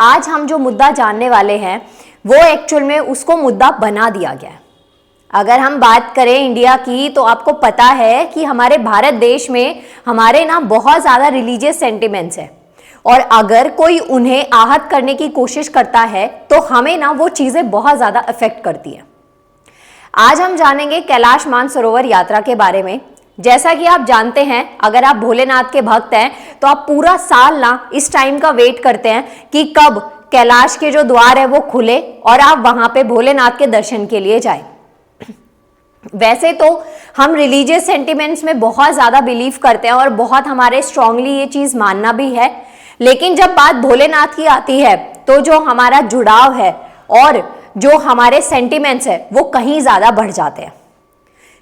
आज हम जो मुद्दा जानने वाले हैं वो एक्चुअल में उसको मुद्दा बना दिया गया है। अगर हम बात करें इंडिया की तो आपको पता है कि हमारे भारत देश में हमारे ना बहुत ज़्यादा रिलीजियस सेंटिमेंट्स है और अगर कोई उन्हें आहत करने की कोशिश करता है तो हमें ना वो चीज़ें बहुत ज़्यादा अफेक्ट करती हैं। आज हम जानेंगे कैलाश मानसरोवर यात्रा के बारे में। जैसा कि आप जानते हैं, अगर आप भोलेनाथ के भक्त हैं तो आप पूरा साल ना इस टाइम का वेट करते हैं कि कब कैलाश के जो द्वार है वो खुले और आप वहां पे भोलेनाथ के दर्शन के लिए जाएं। वैसे तो हम रिलीजियस सेंटिमेंट्स में बहुत ज़्यादा बिलीव करते हैं और बहुत हमारे स्ट्रांगली ये चीज़ मानना भी है, लेकिन जब बात भोलेनाथ की आती है तो जो हमारा जुड़ाव है और जो हमारे सेंटिमेंट्स है वो कहीं ज़्यादा बढ़ जाते हैं।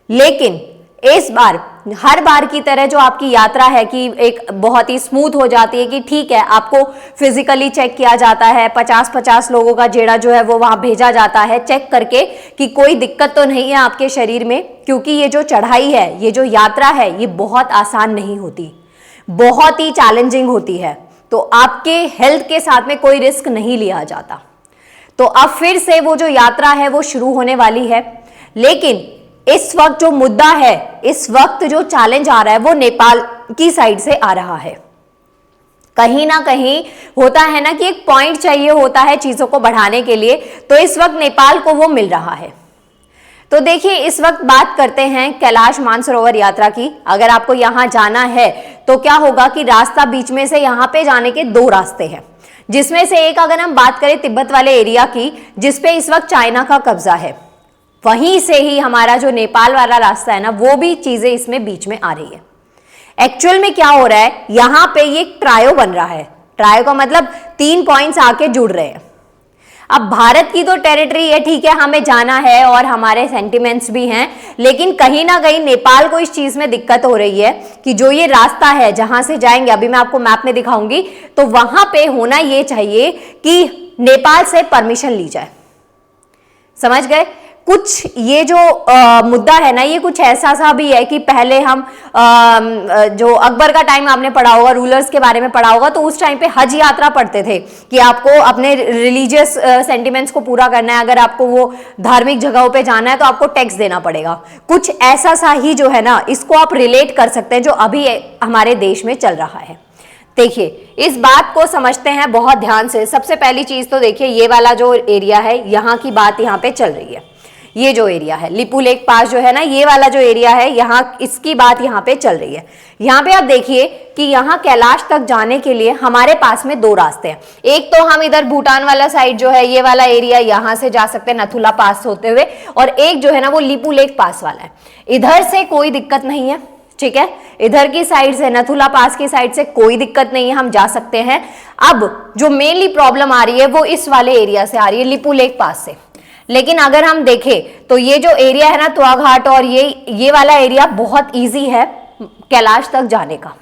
लेकिन इस बार हर बार की तरह जो आपकी यात्रा है कि एक बहुत ही स्मूथ हो जाती है कि ठीक है, आपको फिजिकली चेक किया जाता है, 50-50 लोगों का जेड़ा जो है वो वहां भेजा जाता है चेक करके कि कोई दिक्कत तो नहीं है आपके शरीर में, क्योंकि ये जो चढ़ाई है, ये जो यात्रा है, ये बहुत आसान नहीं होती, बहुत ही चैलेंजिंग होती है। तो आपके हेल्थ के साथ में कोई रिस्क नहीं लिया जाता। तो अब फिर से वो जो यात्रा है वो शुरू होने वाली है, लेकिन इस वक्त जो मुद्दा है, इस वक्त जो चैलेंज आ रहा है वो नेपाल की साइड से आ रहा है। कहीं ना कहीं होता है ना कि एक पॉइंट चाहिए होता है चीजों को बढ़ाने के लिए, तो इस वक्त नेपाल को वो मिल रहा है। तो देखिए, इस वक्त बात करते हैं कैलाश मानसरोवर यात्रा की। अगर आपको यहां जाना है तो क्या होगा कि रास्ता बीच में से यहां पे जाने के दो रास्ते हैं, जिसमें से एक अगर हम बात करें तिब्बत वाले एरिया की, जिसपे इस वक्त चाइना का कब्जा है, वहीं से ही हमारा जो नेपाल वाला रास्ता है ना, वो भी चीजें इसमें बीच में आ रही है। एक्चुअल में क्या हो रहा है, यहां पे ये ट्रायो बन रहा है। ट्रायो का मतलब 3 पॉइंट्स आके जुड़ रहे हैं। अब भारत की तो टेरिटरी है, ठीक है, हमें जाना है और हमारे सेंटिमेंट्स भी हैं, लेकिन कहीं ना कहीं नेपाल को इस चीज में दिक्कत हो रही है कि जो ये रास्ता है जहां से जाएंगे, अभी मैं आपको मैप में दिखाऊंगी, तो वहां पे होना ये चाहिए कि नेपाल से परमिशन ली जाए। समझ गए? कुछ ये जो मुद्दा है ना, ये कुछ ऐसा सा भी है कि पहले हम जो अकबर का टाइम आपने पढ़ा होगा, रूलर्स के बारे में पढ़ा होगा, तो उस टाइम पे हज यात्रा पढ़ते थे कि आपको अपने रिलीजियस सेंटिमेंट्स को पूरा करना है, अगर आपको वो धार्मिक जगहों पे जाना है तो आपको टैक्स देना पड़ेगा। कुछ ऐसा सा ही जो है ना, इसको आप रिलेट कर सकते हैं जो अभी हमारे देश में चल रहा है। देखिए, इस बात को समझते हैं बहुत ध्यान से। सबसे पहली चीज तो देखिए, ये वाला जो एरिया है, यहाँ की बात यहाँ पे चल रही है। ये जो एरिया है लिपू लेक पास जो है ना, ये वाला जो एरिया है, यहाँ इसकी बात यहाँ पे चल रही है। यहाँ पे आप देखिए कि यहाँ कैलाश तक जाने के लिए हमारे पास में 2 रास्ते हैं। एक तो हम इधर भूटान वाला साइड जो है, ये वाला एरिया, यहाँ से जा सकते हैं नथुला पास होते हुए, और एक जो है ना वो लिपू लेक पास वाला है। इधर से कोई दिक्कत नहीं है, ठीक है, इधर की साइड से, नथुला पास की साइड से कोई दिक्कत नहीं है, हम जा सकते हैं। अब जो मेनली प्रॉब्लम आ रही है वो इस वाले एरिया से आ रही है, लिपू लेक पास से। लेकिन अगर हम देखें तो ये जो एरिया है ना, त्वा घाट और ये वाला एरिया बहुत इजी है कैलाश तक जाने का।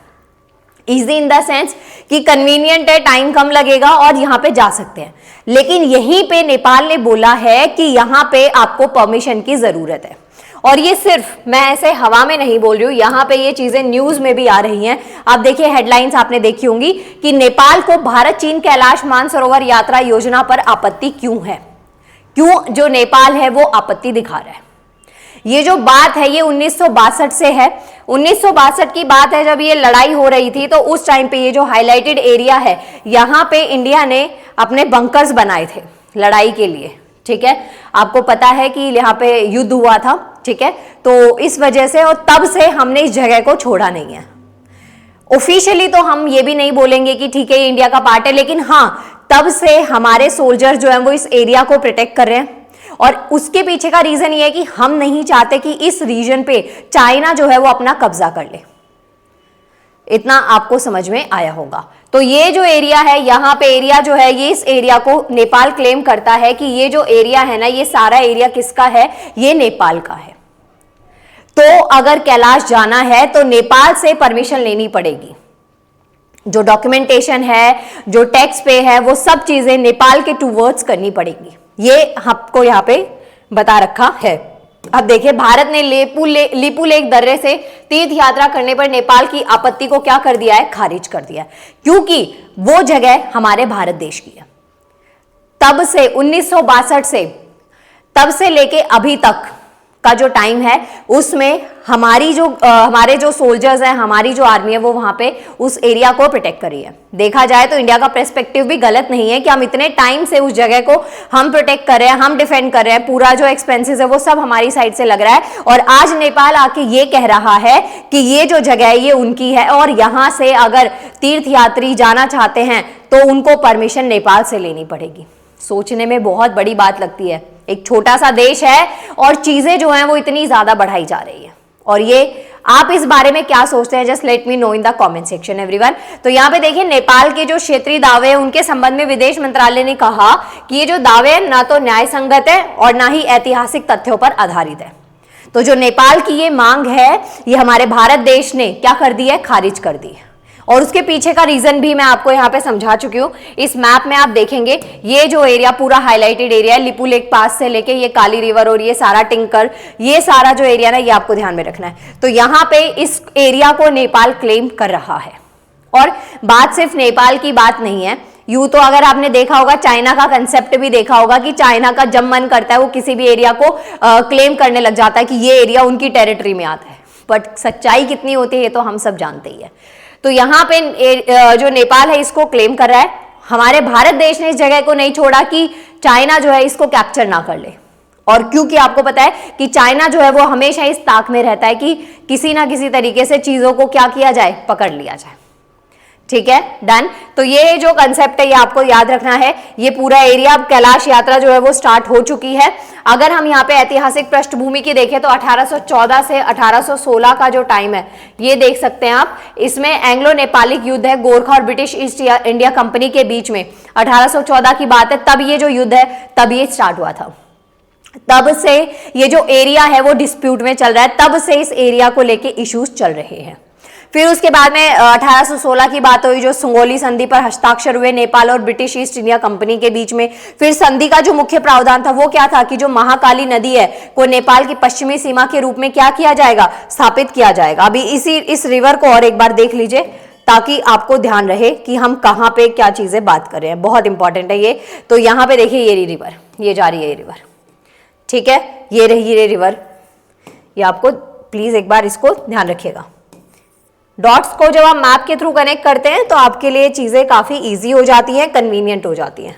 इजी इन द सेंस कि कन्वीनियंट है, टाइम कम लगेगा और यहाँ पे जा सकते हैं। लेकिन यहीं पे नेपाल ने बोला है कि यहाँ पे आपको परमिशन की जरूरत है, और ये सिर्फ मैं ऐसे हवा में नहीं बोल रही हूँ, यहाँ पे ये चीजें न्यूज में भी आ रही हैं। आप देखिए, हेडलाइंस आपने देखी होंगी कि नेपाल को भारत चीन कैलाश मानसरोवर यात्रा योजना पर आपत्ति क्यों है, क्यों जो नेपाल है वो आपत्ति दिखा रहा है। ये जो बात है ये 1962 से है। 1962 की बात है, जब ये लड़ाई हो रही थी, तो उस टाइम पे ये जो हाईलाइटेड एरिया है, यहाँ पे इंडिया ने अपने बंकर्स बनाए थे लड़ाई के लिए, ठीक है। आपको पता है कि यहाँ पे युद्ध हुआ था, ठीक है, तो इस वजह से, और तब से हमने इस जगह को छोड़ा नहीं है। ऑफिशियली तो हम ये भी नहीं बोलेंगे कि ठीक है ये इंडिया का पार्ट है, लेकिन हाँ, तब से हमारे सोल्जर जो हैं वो इस एरिया को प्रोटेक्ट कर रहे हैं, और उसके पीछे का रीजन ये है कि हम नहीं चाहते कि इस रीजन पे चाइना जो है वो अपना कब्जा कर ले। इतना आपको समझ में आया होगा। तो ये जो एरिया है, यहाँ पे एरिया जो है, ये इस एरिया को नेपाल क्लेम करता है कि ये जो एरिया है ना, ये सारा एरिया किसका है, ये नेपाल का है। तो अगर कैलाश जाना है तो नेपाल से परमिशन लेनी पड़ेगी। जो डॉक्यूमेंटेशन है, जो टैक्स पे है, वो सब चीजें नेपाल के टूवर्ड्स करनी पड़ेगी। ये आपको यहाँ पे बता रखा है। अब देखिए, भारत ने लिपू लेक दर्रे से तीर्थ यात्रा करने पर नेपाल की आपत्ति को क्या कर दिया है, खारिज कर दिया है, क्योंकि वो जगह हमारे भारत देश की है। तब से 1962 से, तब से लेके अभी तक का जो टाइम है उसमें हमारे जो सोल्जर्स हैं, हमारी जो आर्मी है वो वहां पे उस एरिया को प्रोटेक्ट करी है। देखा जाए तो इंडिया का पर्सपेक्टिव भी गलत नहीं है कि हम इतने टाइम से उस जगह को हम प्रोटेक्ट कर रहे हैं, हम डिफेंड कर रहे हैं, पूरा जो एक्सपेंसेस है वो सब हमारी साइड से लग रहा है, और आज नेपाल आके ये कह रहा है कि ये जो जगह है ये उनकी है, और यहां से अगर तीर्थयात्री जाना चाहते हैं तो उनको परमिशन नेपाल से लेनी पड़ेगी। सोचने में बहुत बड़ी बात लगती है, एक छोटा सा देश है और चीजें जो हैं वो इतनी ज्यादा बढ़ाई जा रही है। और ये आप इस बारे में क्या सोचते हैं, just let me know in the comment section everyone. तो यहाँ पे देखिए, नेपाल के जो क्षेत्रीय दावे हैं उनके संबंध में विदेश मंत्रालय ने कहा कि ये जो दावे हैं ना तो न्याय संगत है और ना ही ऐतिहासिक तथ्यों पर आधारित है। तो जो नेपाल की ये मांग है ये हमारे भारत देश ने क्या कर दी है, खारिज कर दी है। और उसके पीछे का रीजन भी मैं आपको यहाँ पे समझा चुकी हूँ। इस मैप में आप देखेंगे ये जो एरिया पूरा हाईलाइटेड एरिया है, लिपू लेक पास से लेके ये काली रिवर और ये सारा टिंकर, ये सारा जो एरिया ना ये आपको ध्यान में रखना है। तो यहाँ पे इस एरिया को नेपाल क्लेम कर रहा है। और बात सिर्फ नेपाल की बात नहीं है, यूं तो अगर आपने देखा होगा चाइना का कंसेप्ट भी देखा होगा कि चाइना का जब मन करता है वो किसी भी एरिया को क्लेम करने लग जाता है कि ये एरिया उनकी टेरिटरी में आता है, बट सच्चाई कितनी होती है ये तो हम सब जानते ही है। तो यहाँ पे जो नेपाल है इसको क्लेम कर रहा है। हमारे भारत देश ने इस जगह को नहीं छोड़ा कि चाइना जो है इसको कैप्चर ना कर ले, और क्योंकि आपको पता है कि चाइना जो है वो हमेशा इस ताक में रहता है कि किसी ना किसी तरीके से चीजों को क्या किया जाए, पकड़ लिया जाए। ठीक है, डन। तो ये जो कंसेप्ट है ये आपको याद रखना है। ये पूरा एरिया, अब कैलाश यात्रा जो है वो स्टार्ट हो चुकी है। अगर हम यहाँ पे ऐतिहासिक पृष्ठभूमि की देखें तो 1814 से 1816 का जो टाइम है ये देख सकते हैं आप। इसमें एंग्लो नेपालिक युद्ध है गोरखा और ब्रिटिश ईस्ट इंडिया कंपनी के बीच में, 1814 की बात है, तब ये जो युद्ध है तब ये स्टार्ट हुआ था। तब से ये जो एरिया है वो डिस्प्यूट में चल रहा है, तब से इस एरिया को लेके इश्यूज चल रहे हैं। फिर उसके बाद में 1816 की बात हुई, जो सुंगोली संधि पर हस्ताक्षर हुए नेपाल और ब्रिटिश ईस्ट इंडिया कंपनी के बीच में। फिर संधि का जो मुख्य प्रावधान था वो क्या था कि जो महाकाली नदी है को नेपाल की पश्चिमी सीमा के रूप में क्या किया जाएगा, स्थापित किया जाएगा। अभी इस रिवर को और एक बार देख लीजिए ताकि आपको ध्यान रहे कि हम कहाँ पे क्या चीजें बात कर रहे हैं, बहुत इंपॉर्टेंट है ये। तो यहाँ पे देखिए ये रिवर, ये जा रही है ये रिवर, ठीक है, ये रही ये रिवर, ये आपको प्लीज एक बार इसको ध्यान रखिएगा। डॉट्स को जब आप मैप के थ्रू कनेक्ट करते हैं तो आपके लिए चीजें काफी इजी हो जाती हैं, कन्वीनियंट हो जाती हैं।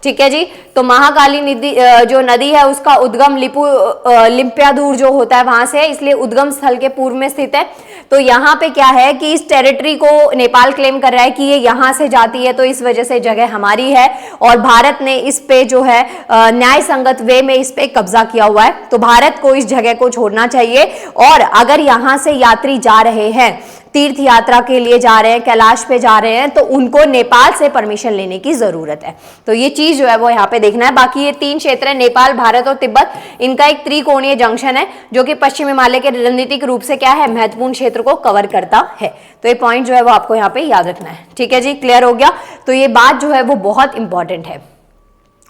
ठीक है जी। तो महाकाली नदी जो नदी है उसका उद्गम लिम्पियादूर जो होता है वहां से है, इसलिए उद्गम स्थल के पूर्व में स्थित है। तो यहाँ पे क्या है कि इस टेरिटरी को नेपाल क्लेम कर रहा है कि ये यहाँ से जाती है, तो इस वजह से जगह हमारी है और भारत ने इस पे जो है न्याय संगत वे में इस पे कब्जा किया हुआ है। तो भारत को इस जगह को छोड़ना चाहिए, और अगर यहाँ से यात्री जा रहे हैं, तीर्थ यात्रा के लिए जा रहे हैं, कैलाश पे जा रहे हैं, तो उनको नेपाल से परमिशन लेने की जरूरत है। तो ये चीज जो है वो यहाँ पे देखना है। बाकी ये 3 क्षेत्र है, नेपाल, भारत और तिब्बत, इनका एक त्रिकोणीय जंक्शन है जो कि पश्चिम हिमालय के रणनीतिक रूप से क्या है, महत्वपूर्ण क्षेत्र को कवर करता है। तो ये पॉइंट जो है वो आपको यहाँ पे याद रखना है। ठीक है जी, क्लियर हो गया। तो ये बात जो है वो बहुत इंपॉर्टेंट है।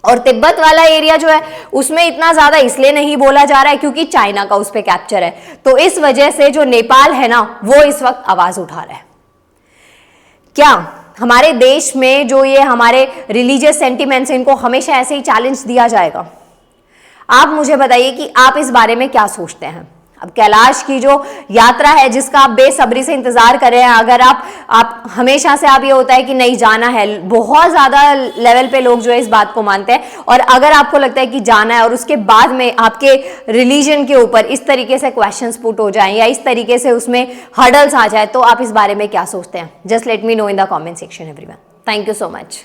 और तिब्बत वाला एरिया जो है उसमें इतना ज्यादा इसलिए नहीं बोला जा रहा है क्योंकि चाइना का उस पे कैप्चर है, तो इस वजह से जो नेपाल है ना वो इस वक्त आवाज उठा रहा है। क्या हमारे देश में जो ये हमारे रिलीजियस सेंटिमेंट्स इनको हमेशा ऐसे ही चैलेंज दिया जाएगा? आप मुझे बताइए कि आप इस बारे में क्या सोचते हैं। अब कैलाश की जो यात्रा है जिसका आप बेसब्री से इंतजार कर रहे हैं, अगर आप हमेशा से आप ये होता है कि नहीं जाना है, बहुत ज्यादा लेवल पे लोग जो है इस बात को मानते हैं, और अगर आपको लगता है कि जाना है और उसके बाद में आपके रिलीजन के ऊपर इस तरीके से क्वेश्चंस पुट हो जाएं या इस तरीके से उसमें हर्डल्स आ जाए, तो आप इस बारे में क्या सोचते हैं? Just let me know in the comment section everyone. Thank you so much.